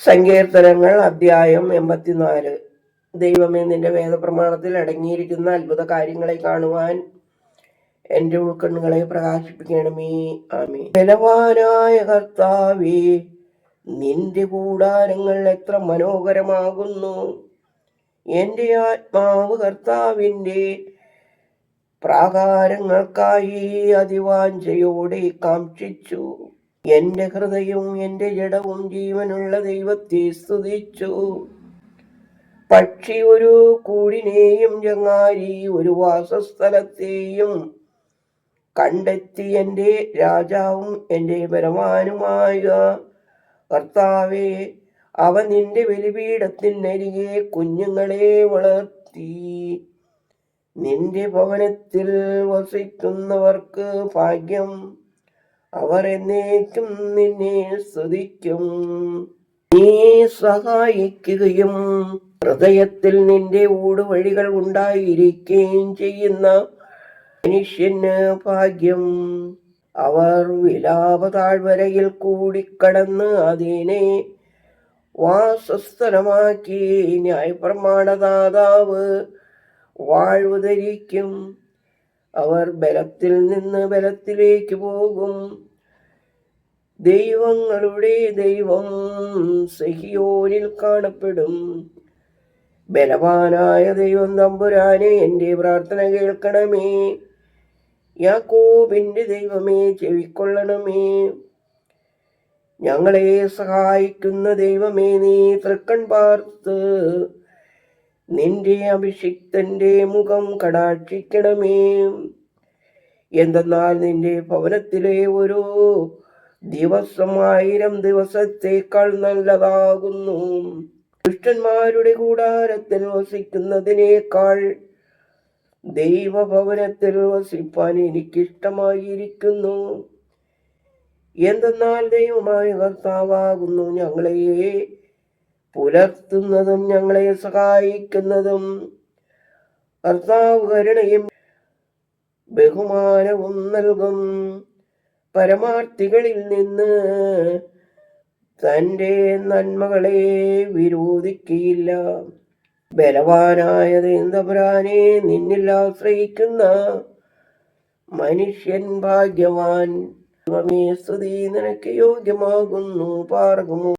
സങ്കീർത്തനങ്ങൾ അധ്യായം 84. ദൈവമേ, നിന്റെ വേദപ്രമാണത്തിൽ അടങ്ങിയിരിക്കുന്ന അത്ഭുത കാര്യങ്ങളെ കാണുവാൻ എൻ്റെ ഉൾക്കണ്ണുകളെ പ്രകാശിപ്പിക്കണമേ. ആമേൻ. ബലവാനായ കർത്താവേ, നിന്റെ കൂടാരങ്ങൾ എത്ര മനോഹരമാകുന്നു. എൻ്റെ ആത്മാവ് കർത്താവിൻ്റെ പ്രാകാരങ്ങൾക്കായി അതിവാഞ്ചയോടെ കാക്ഷിച്ചു. എൻ്റെ ഹൃദയവും എൻ്റെ ജഡവും ജീവനുള്ള ദൈവത്തെ സ്തുതിച്ചു. പക്ഷി ഒരു കൂടിനെയും ചങ്ങാരി ഒരു വാസസ്ഥലത്തെയും കണ്ടെത്തി. എൻ്റെ രാജാവും എൻ്റെ ബലവാനുമായ കർത്താവേ, അവ നിന്റെ ബലിപീഠത്തിനരികെ കുഞ്ഞുങ്ങളെ വളർത്തി. നിന്റെ ഭവനത്തിൽ വസിക്കുന്നവർക്ക് ഭാഗ്യം. അവർ എന്നേക്കും നിന്നെ സ്തുതിക്കും. നീ സഹായിക്കുകയും ഹൃദയത്തിൽ നിന്റെ ഊടുവഴികൾ ഉണ്ടായിരിക്കുകയും ചെയ്യുന്ന മനുഷ്യന് ഭാഗ്യം. അവർ വിലാപ താഴ്വരയിൽ കൂടിക്കടന്ന് അതിനെ വാസസ്ഥലമാക്കി. ന്യായപ്രമാണദാതാവ് വാഴ്വ് ധരിക്കും. അവർ ബലത്തിൽ നിന്ന് ബലത്തിലേക്ക് പോകും. ദൈവങ്ങളുടെ ദൈവം സിഹിയോനിൽ കാണപ്പെടും. ബലവാനായ ദൈവം തമ്പുരാനെ, എൻ്റെ പ്രാർത്ഥന കേൾക്കണമേ. യാക്കോബിന്റെ ദൈവമേ, ചെവിക്കൊള്ളണമേ. ഞങ്ങളെ സഹായിക്കുന്ന ദൈവമേ, നീ തൃക്കൺ പാർത്ത് നിന്റെ അഭിഷിക്തന്റെ മുഖം കടാക്ഷിക്കണമേ. എന്തെന്നാൽ നിന്റെ ഭവനത്തിലെ ഒരു ദിവസം 1000 ദിവസത്തേക്കാൾ നല്ലതാകുന്നു. ദുഷ്ടന്മാരുടെ കൂടാരത്തിൽ വസിക്കുന്നതിനേക്കാൾ ദൈവഭവനത്തിൽ വസിപ്പാൻ എനിക്കിഷ്ടമായിരിക്കുന്നു. എന്തെന്നാൽ ദൈവമായ കർത്താവാകുന്നു ഞങ്ങളെ പുലർത്തുന്നതും ഞങ്ങളെ സഹായിക്കുന്നതും. കർത്താവ് കരുണയും ബഹുമാനവും നൽകും. പരമാർത്ഥികളിൽ നിന്ന് തൻ്റെ നന്മകളെ വിരോധിക്കുകയില്ല. ബലവാനായ തമ്പുരാനെ, നിന്നിൽ ആശ്രയിക്കുന്ന മനുഷ്യൻ ഭാഗ്യവാൻ. ദൈവമേ, സ്തുതി നിനക്ക് യോഗ്യമാകുന്നു. പാർക്കുമോ